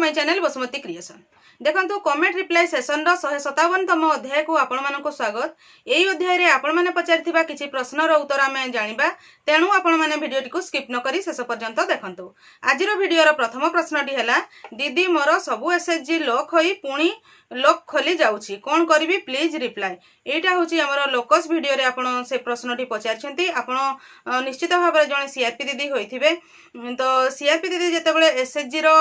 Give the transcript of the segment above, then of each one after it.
My channel Basumati creation. देखो comment reply session 157तम अध्याय को आपण मानक स्वागत। यही अध्याय रे आपण माने पचारिथिबा किछि प्रश्नर उत्तर आमे जानिबा, तेणु आपण माने भिडियोटी को स्किप न करी शेष पर्यंत देखंतु। आजिर भिडियोर प्रथम प्रश्नटी हैला, दीदी मोर सबु एसएचजी लॉक होई पुणी लॉक खोली जाउछि, कोन करिवि प्लीज रिप्लाई। एटा होछि हमर लोकस भिडियो रे आपण से प्रश्नटी पचारिछंती। आपण निश्चित भाव जने सीआरपी दीदी होइथिबे। तो सीआरपी दीदी जेतेबेले एसएचजी रो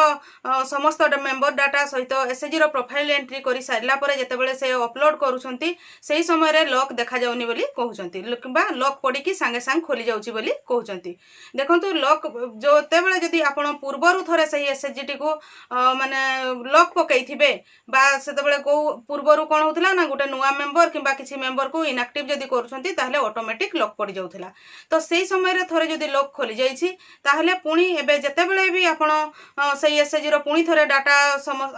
समस्त मेंबर डाटा सहित एसएचजी रो प्रोफाइल एंट्री करि सारला परे जेतेबेले से अपलोड करूछंती सेही समय रे लॉक देखा जाउनी बोली कहउछंती, किबा लॉक पड़ी कि संगे संग खोली जाउछि बोली कहउछंती। देखंतु लॉक जेतेबेले जदि आपण पूर्वरु थरे सही एसएचजी टी को माने लॉक पकैथिबे बा सेतेबेले को पूर्वरु कोन होतला ना गोटे नुवा मेंबर किबा किछि मेंबर को इनएक्टिव जदि करूछंती ताहले ऑटोमेटिक लॉक पड़ी जाउथला। तो सेही समय रे थरे जदि लॉक खोली जाइछि ताहले पुणी एबे जेतेबेले भी आपण सही एसएचजी रो पुणी थरे डाटा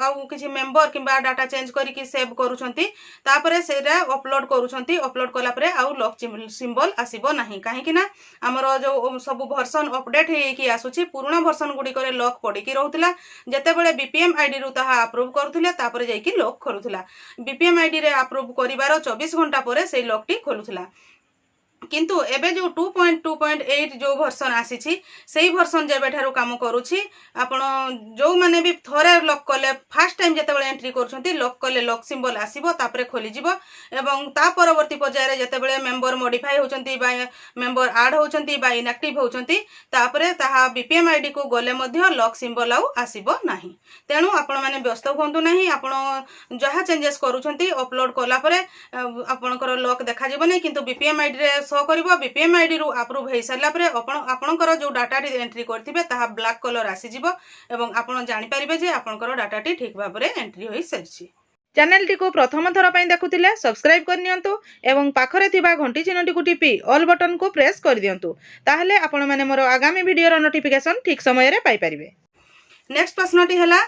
आउ किछि मेंबर किबा डाटा चेंज करी कि सेव करूछंती, तापरे सेरा अपलोड करूछंती। अपलोड कला परे आउ लॉक सिंबल आसीबो नाही, काहे कि ना हमरो जो सब वर्जन अपडेट हे कि आसुछि पुराना वर्जन गुडी करे लॉक पड़ी कि रहउतला। जेतेबेले बीपीएम आईडी रु ताहा अप्रूव करूथले तापरे जाई कि लॉक खोलुथला। बीपीएम आईडी रे अप्रूव करिवार 24 घंटा परे सेही लॉक टी खोलुथला। किंतु एबे जो 2.2.8 जो वर्जन आसीछि सेही वर्जन जेबे ठारू काम करूछि। आपण जो माने भी थरे लॉक कले फर्स्ट टाइम जेतेबेले एंट्री करूछंती लॉक कले लॉक सिंबल आसीबो, तापरे खोली जिवो एवं ता परवर्ती पर्याय रे जेतेबेले मेंबर मॉडिफाई होचंती बा मेंबर ऐड होचंती बा इनएक्टिव होचंती तापरे ताहा बीपीएम आईडी को गले मध्ये लॉक सिंबल आउ आसीबो नाही। तेणु आपण माने व्यस्त होंतु नाही। आपण जहा चेंजेस करूछंती अपलोड कला परे आपणकर लॉक देखा जिवो नै, किंतु बीपीएम आईडी रे शो करिवो। बीपीएम आईडी रु अप्रूव हे सारला परे आपणकर जो डाटा टी एंट्री करथिबे ताहा ब्लैक कलर आसी जिवो एवं आपण जानि परिबे जे आपणकर डाटा टी ठीक भाबरे एंट्री होई सरछि। चैनल टी को प्रथम थर पई देखुथिले सब्सक्राइब कर नियंतु एवं पाखरे थिबा घंटी चिन्हटी को टिपी ऑल बटन को प्रेस कर दियंतु, ताहले आपण माने मोर आगामी वीडियो रो नोटिफिकेशन ठीक समय रे पाई परिबे। नेक्स्ट प्रश्नटी हैला,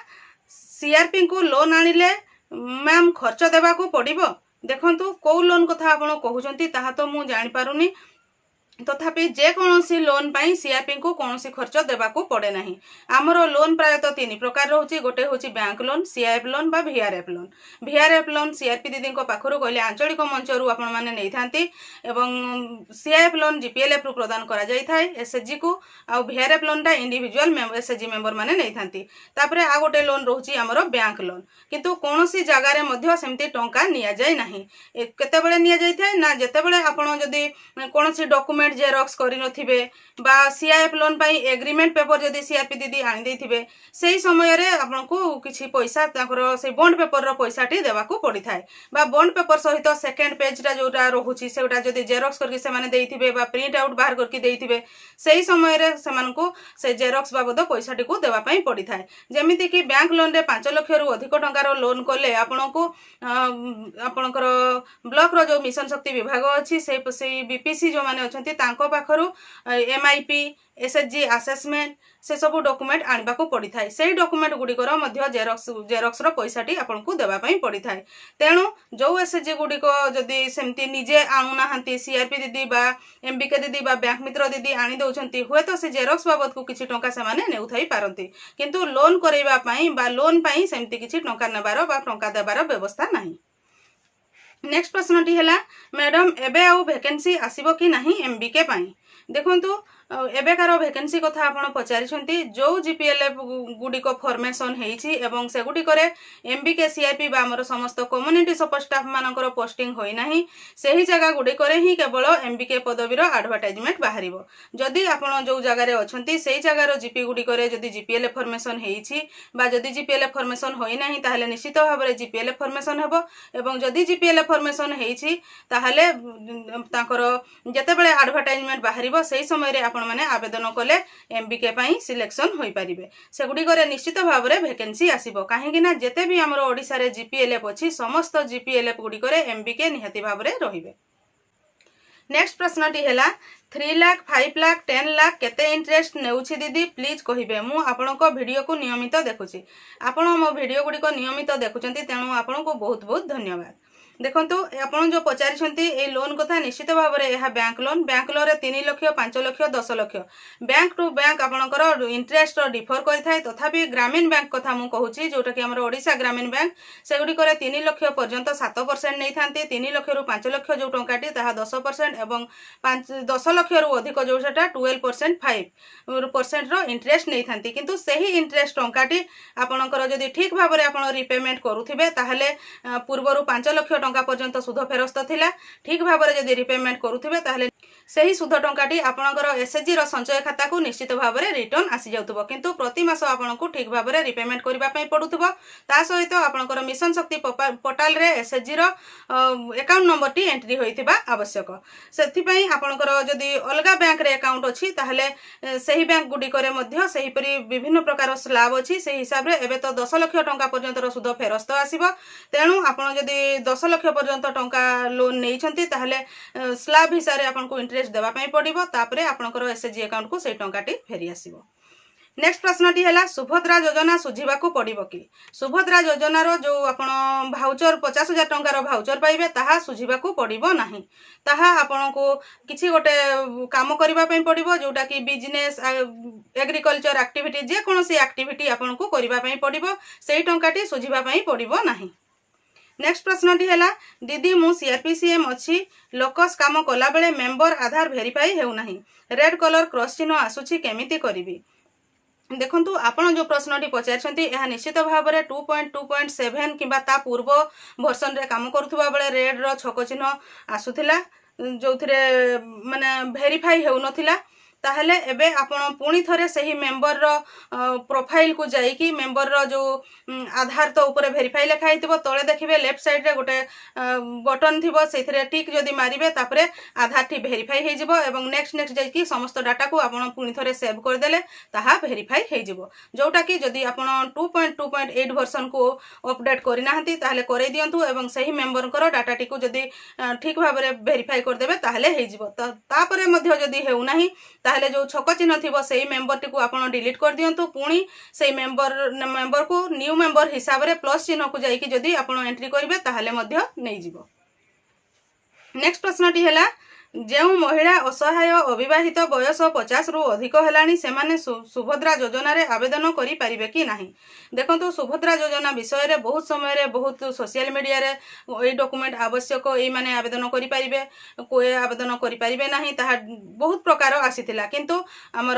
सीआरपी को लोन आनिले मैम खर्च देबा को पड़िबो। देखंतु को लोन कथा आपण कहउचंती ताहा तो मु जानि पारुनी, तथापि जे कोनोसी लोन पाई सीआरपी को कोनोसी खर्च देबा को पड़े नाही। हमरो लोन प्राय तो 3 प्रकार रहउची। गोटे होची बैंक लोन, सीआईएफ लोन बा VRF loan. VRF loan CRP दीदी को पाखरु कहले आंचलिक मंचरु आपण माने नै थांती एवं सीआईएफ लोन जीपीएलएफ रु प्रदान करा जाई थाए एसएचजी को, आ वीआरएफ लोन टा इंडिविजुअल एसएचजी मेंबर माने नै थांती। तापरे आ गोटे लोन रहउची हमरो बैंक लोन, किंतु कोनोसी जगह रे मध्ये सेमती टंका निया जाय नाही। केतेबेले निया जाय थाए ना जेतेबेले आपण जदी कोनोसी डॉक्यूमेंट जेरॉक्स करि नथिबे बा सीआईएफ लोन पाई एग्रीमेंट पेपर जदी सीआरपी दीदी आनि दैथिबे सेही समय रे आपनको किछि पैसा ताकर से बॉन्ड पेपर रो पैसा टी देबा को पड़ी थाए, बा बॉन्ड पेपर सहित सेकंड पेज टा जोटा रहउछि सेटा जदी जेरॉक्स करके से माने दैथिबे बा प्रिंट आउट बाहर करके दैथिबे सेही समय रे सेमानकु से जेरॉक्स बाबद पैसा टी को देबा पई पड़ी थाए। जेमिति कि बैंक लोन रे 5 लाख रु अधिक टंका रो लोन कले आपनको आपनकर ब्लॉक रो जो मिशन शक्ति विभाग अछि से बीपीसी जो माने अछंती तांको पाखरु एमआईपी एसएचजी असेसमेंट से सब डॉक्यूमेंट आनिबा को पड़ी थाए। सेही डॉक्यूमेंट गुडिकर मध्य जेरॉक्स रो पैसा टी आपनको देबा पई पड़ी थाए। तेणु जो एसएचजी गुडिको जदी सेमती निजे आनु नाहंती सीआरपी दीदी बा एमबीके दीदी बा बैंक मित्र दीदी आनि दउछंती हुए तो से जेरॉक्स बाबत को किछि टंका से माने नेउ थाई पारंती, किंतु लोन करैबा पई बा लोन पई सेमती किछि टंका नेबार बा टंका देबार व्यवस्था नाही। नेक्स्ट प्रश्नटी हैला, मैडम एबे आउ वैकेंसी आसीबो कि नाही एमबीके पई। देखंतु एबेकार वैकेंसी कथा आपण पचारिछंती। जो जीपीएलएफ गुडी को फॉर्मेशन हेइछि एवं से गुडी करे एमबीके सीआरपी बा हमर समस्त कम्युनिटी सपोर्ट स्टाफ मानकर पोस्टिंग होई नाही, सेही जगह गुडी करे ही केवल एमबीके पदवी रो एडवर्टाइजमेंट बाहरिबो। जदी आपण जो जगह रे अछंती सेही जगह रो जीपी गुडी करे जदी जीपीएलएफ फॉर्मेशन हेइछि बा जदी जीपीएलएफ फॉर्मेशन होई नाही ताहले निश्चित भाव रे जीपीएलएफ फॉर्मेशन हेबो एवं जदी जीपीएलएफ फॉर्मेशन हेइछि ताहले ताकर जेतेबेले एडवर्टाइजमेंट बाहरिबो सेही समय रे माने आवेदन कले एमबीके पई सिलेक्शन होई परिबे। से गुडी करे निश्चित भाव रे वैकेंसी आसीबो, काहे कि ना जेते भी हमरो ओडिसा रे जीपीएलएफ अछि समस्त जीपीएलएफ गुडी करे एमबीके निहाती भाव रे रहिबे। नेक्स्ट प्रश्नटी हैला, 3 लाख 5 लाख 10 लाख केते इंटरेस्ट नेउछि दीदी प्लीज कहिबे। मु आपनको वीडियो को नियमित देखुछि, आपण मो वीडियो गुडी को नियमित देखुचंती, तेणु आपनको बहुत बहुत धन्यवाद। देखो आपण जो पचारि ए लोन कथा निश्चित भाव में यह bank loan 3 lakh 5 lakh 10 lakh bank to bank आपणकर इंटरेस्ट डिफर करें तथापि ग्रामीण बैंक कथा मुझे कहूँ जोटा कि आमर ओडिशा ग्रामीण बैंक से गुड़िक 3 लाख पर्यंत 7% नहीं था 3 लाख रु 5 लाख जो टंकाटी 10% एवं 10 लाख रु अधिक जो 12% 5% इंटरेस्ट नहीं था किंतु सही इंटरेस्ट टंकाटी आपणकर जदि ठीक भाव में आप रिपेमेंट करुवे ताहले पूर्वर 5 लाख टंका पर्यंत सुध फेरस्त थिला ठीक भाव में जदि रिपेमेंट करुवे ताहले सही सुध टंकाटी आपणकर एसएचजी रो संचय खाता को निश्चित भाव में रिटर्न आसी जाउथबो किंतु प्रति मास आपनको ठीक भाव में रिपेमेंट करबा पई पडुथबो ता सहित आपणकर मिशन शक्ति पोर्टल रे एसएचजी रो अकाउंट नंबर टी एंट्री होइथिबा आवश्यक सेथि पई आपणकर जदि अलगा बैंक रे अकाउंट अछि ताहले सही बैंक गुडी करे मध्य सही परि विभिन्न प्रकार स्लैब अछि से हिसाब रे एबे तो 10 लाख टंका पर्यंत रो सुध फेरस्त आसीबो तेणु आपण जदि 10 लाख पर्यंत टंका लोन नहीं ताहले स्लैब हिसाब से आपको इंटरेस्ट देवा पड़ो तापर आपंकर एसएचजी अकाउंट को से टंकाटी फेरी आसीबो। नेक्स्ट प्रश्नटी है सुभद्रा योजना सुझा पड़ो कि सुभद्रा योजनार जो आपण भाउचर 50,000 टंकार भाउचर पाइबे ताहा सुझा पड़ो नहीं ताहा आपण को किसी गोटे काम करने पड़ो जोटा कि बिजनेस एग्रीकल्चर एक्टिविटी जेकोसी एक्टिविटी आपन को करने पड़ो से टंकाटी सुझा पड़ो नहीं। नेक्स्ट प्रश्नटी है दीदी मु सीआरपीसीएम अच्छी लोकस काम कला बेले मेंबर आधार वेरीफाई हेउना रेड कलर क्रॉस चिन्ह आसुची केमिति करिवि देखंतु आपण जो प्रश्नटी पचारछंती यह निश्चित भाव में 2.2.7 किंबा ता पूर्व वर्सन रे काम करुथबा बेले रेड रो छक चिन्ह आसुथिला जो थिरे माने वेरीफाई हेउनथिला ताहले एबे आपण पुणी थरे सही मेंबर रो प्रोफाइल को जाइकी मेंबर रो जो आधार तो ऊपर वेरीफाई लिखाई थिबो तळे देखिबे लेफ्ट साइड रे गोटे बटन थिबो सेथिरे टिक जदी मारिबे तापरे आधार टी वेरीफाई हे जिवो एवं नेक्स्ट जाइकी समस्त डाटा को आपण पुणी थरे सेव कर देले ताहा वेरीफाई हे जिवो जोटा कि जदी आपण 2.2.8 वर्जन को अपडेट करि नाहंती ताहले करै दियंतु एवं सही मेंबर को डाटा टी को जदी ठीक भाव रे वेरीफाई कर देबे ताहले हे जिवो तापरे मध्ये जदी हेउ नाही ताहले जो छक चिन्ह थिबो सेही मेंबर टी को आपण डिलीट कर दियंतु पुणी सेही मेंबर को न्यू मेंबर हिसाब रे प्लस चिन्ह को जाइकी जदी आपण एंट्री करिवे ताहले मध्ये नै जिवो। नेक्स्ट प्रश्नटी हैला जो महिला असहाय अविवाहित बयस 50 रु अधिक हेलानी सेमाने सुभद्रा योजना रे आवेदन करि परिबे कि नाही देखंतु सुभद्रा योजना विषय रे बहुत समय रे बहुत सोशल मीडिया रे ए डॉक्यूमेंट आवश्यक ए माने आवेदन करि परिबे कोए आवेदन करि परिबे नाही ताहा बहुत प्रकार आसीथिला किंतु हमर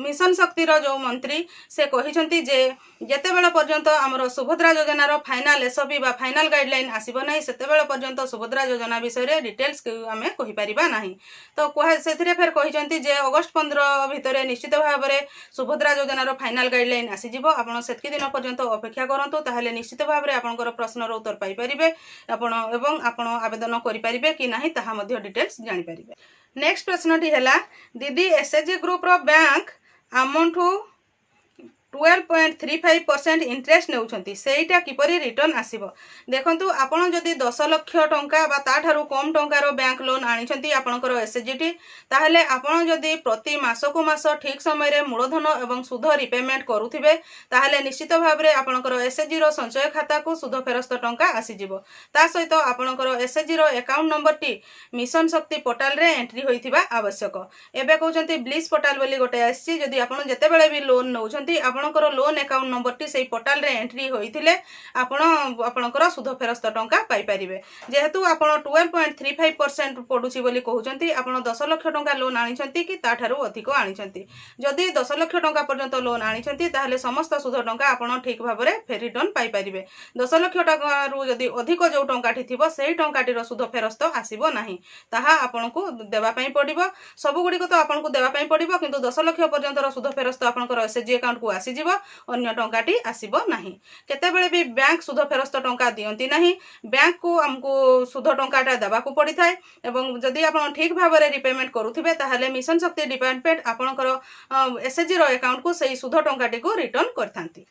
मिशन शक्ति रो जो मंत्री से कहिसंती जे जेते बेला पर्यंत हमर सुभद्रा योजना रो फाइनल एसओपी बा फाइनल गाइडलाइन आसीबो नाही सेते बेला पर्यंत सुभद्रा योजना विषय रे डिटेल्स हमें कहि परिबा नाही तो सेथिरे फेर कहिसंती जे अगस्त 15 भितरे निश्चित भाव में सुभद्रा योजना रो फाइनल गाइडलाइन आसी जिवो आपण सेतकी दिन पर्यंत अपेक्षा करंतु ताहले निश्चित भाव में आपनकर प्रश्न रो उत्तर पाई परिबे आपण एवं आपण आवेदन करि परिबे कि नाही ताहा मध्ये डिटेल्स जानि परिबे। नेक्स्ट प्रश्नटी हैला दीदी एसएचजी ग्रुप रो बैंक अमाउंट 12.35% इंटरेस्ट नेउछंती सेटा किपरि रिटर्न आसीबो देखंतु आपण जदि 10 लाख टंका बा ताठारु कम टंकार बैंक लोन आनिछंती आपणकर एसएचजी ताहले आपण जदि प्रति मास को मास ठीक समय रे मूलधन एवं सुध रिपेमेंट करुथिबे ताहले निश्चित भाव रे आपणकर एसएचजी रो संचय खाता को सुध फेरस्त टंका आसी जिवो ता सहित आपणकर एसएचजी रो अकाउंट नंबर टी मिशन शक्ति पोर्टल रे एंट्री होइथिबा आवश्यक एबे कहउछंती ब्लिस पोर्टल बोली गोटे आसी जदि आपण जते बेले भी लोन नउछंती आपणकर लोन अकाउंट नंबर टी सेही पोर्टल रे एंट्री होइथिले आपणकर सुध फेरस्त टंका पाई परिबे जेहेतु आपण 12.35% पडुची बोली कहउछंती आपण 10 लाख टंका लोन आनिछंती कि ताठारु अधिक आनिछंती जदि 10 लाख टंका पर्यंत लोन आनिछंती ताहले समस्त सुध टंका आपण ठीक भाव रे फेर रिटर्न पाई परिबे 10 लाख टंका रु जदि अधिक जो टंकाटी थिबो सेही टंकाटी रो सुध फेरस्त आसीबो नाही ताहा आपनको देबा पई पडिबो सब गुडी को तो आपनको देबा पई पडिबो किंतु 10 लाख पर्यंत रो सुध फेरस्त आपनकर एसएचजी अकाउंट को आसी जिवो अन्य टंकाटी आसीबो नाही केते बेले भी बैंक सुध फेरस्त टंका दियंती नाही बैंक को हमको सुध टंकाटा देबा को पड़ी थाए एवं जदि आपण ठीक भाव रे रिपेमेंट करुथिबे ताहले मिशन शक्ति डिपार्टमेंट आपनकर एसएचजी रो अकाउंट को सही सुध टंकाटी को रिटर्न करथांती।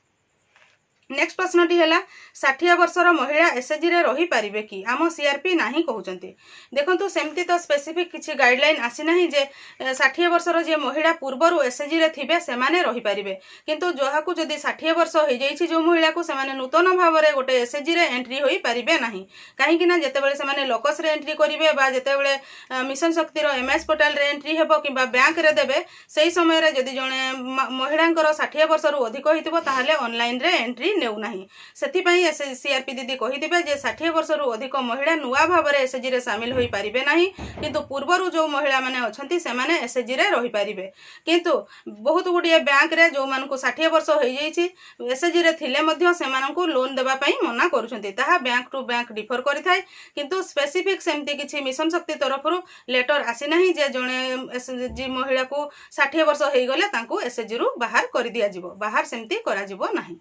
नेक्स्ट प्रश्नटी है 60 वर्षर महिला एसएचजी रे रही पारिबे कि आम सीआरपी नहीं कहउचंती। देखंतु सेमती तो स्पेसिफिक किछि गाइडलाइन आसी नहीं जे 60 वर्षर जे महिला पूर्वरु एसएचजी रे थिबे से माने रही पारिबे, किंतु जहाकू जदी 60 वर्ष हो जाइछि जो महिला को से माने नूतन भाव रे गोटे एसएचजी रे एंट्री होई पारिबे नहीं। काहे कि ना जेतेबेले से माने लोकस रे एंट्री करिवे बा जेतेबेले मिशन शक्ति रो एमएस पोर्टल रे एंट्री हेबो किबा बैंक रे देबे सेही समय रे जदी जणे महिलांकर 60 वर्षरु अधिक होइतिबो ताहाले ऑनलाइन रे एंट्री नेउ नाही। सेथिपई सीआरपी दीदी कहिदिबे जे 60 वर्षरु अधिक महिला नुआ भाव रे एसएचजी रे शामिल होई पारिबे नाही, किंतु पूर्वरु जो महिला माने अछंती से माने एसएचजी रे रही पारिबे। किंतु बहुत गुडिये बैंक रे जो मानकु 60 वर्ष होई जाईछि एसएचजी रे थिले मध्य से मानकु लोन देबा पई मना करूछंती, ताहा बैंक टू बैंक डिफर करिथाय। किंतु स्पेसिफिक सेमती किछि मिशन शक्ति तरफरु लेटर आसी नाही जे जणे एसएचजी महिला को 60 वर्ष होई गले तांकु एसएचजी रु बाहर करि दिया जिवो, बाहर सेमती करा जिवो नाही।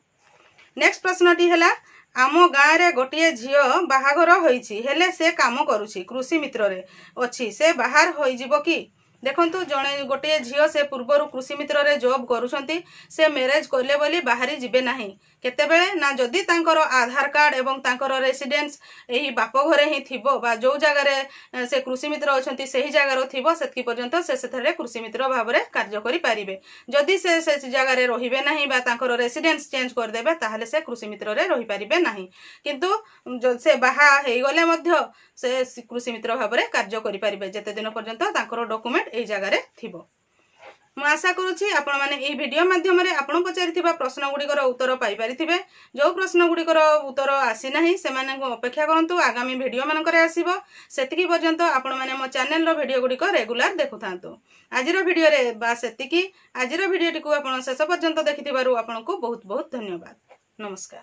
नेक्स्ट प्रश्नटी है आम गाँव रे गोटे झील बाहाघर होईछि हेले से काम करुछि कृषि मित्र रे अछि से बाहर होई जिवो कि। देखंतु जणे गोटे झील से पूर्वरु कृषि मित्र रे जॉब करूछंती से मैरिज करले बोली बाहरी जिबे नाही। केतेबेले ना जदी तांकर आधार कार्ड एवं तांकर रेसिडेंस एही बाप घरे ही थिबो बा जो जगह रे से कृषि मित्र अछंती सेही जगह रो थिबो सेतकी पर्यंत से सेथरे कृषि मित्र भाव रे कार्य करि पारिबे। जदी से जगह रे रहिबे नाही बा तांकर रेसिडेंस चेंज कर देबे ताहाले से कृषि मित्र रे रहि पारिबे नाही, किंतु से बाहा हेई गले मध्य से कृषि मित्र भाव रे कार्य करि पारिबे जते दिन पर्यंत तांकर डॉक्यूमेंट एही जगह रे थिबो। मु आशा करुछि आपण माने एही वीडियो माध्यम रे आपण पचारिथिबा प्रश्न गुडिकर उत्तर पाई पारिथिबे। जो प्रश्न गुडिकर उत्तर आसी नाही से माने अपेक्षा करंतु आगामी वीडियो मानकरे आसीबो, सेतिकी पर्यंत आपण माने मो चैनल रो वीडियो गुडिक रेगुलर देखुथांतु। आजिरो वीडियो रे बा सेतिकी आजिरो वीडियोटी को आपण शेष पर्यंत देखिथिबारु आपनको बहुत बहुत धन्यवाद। नमस्कार।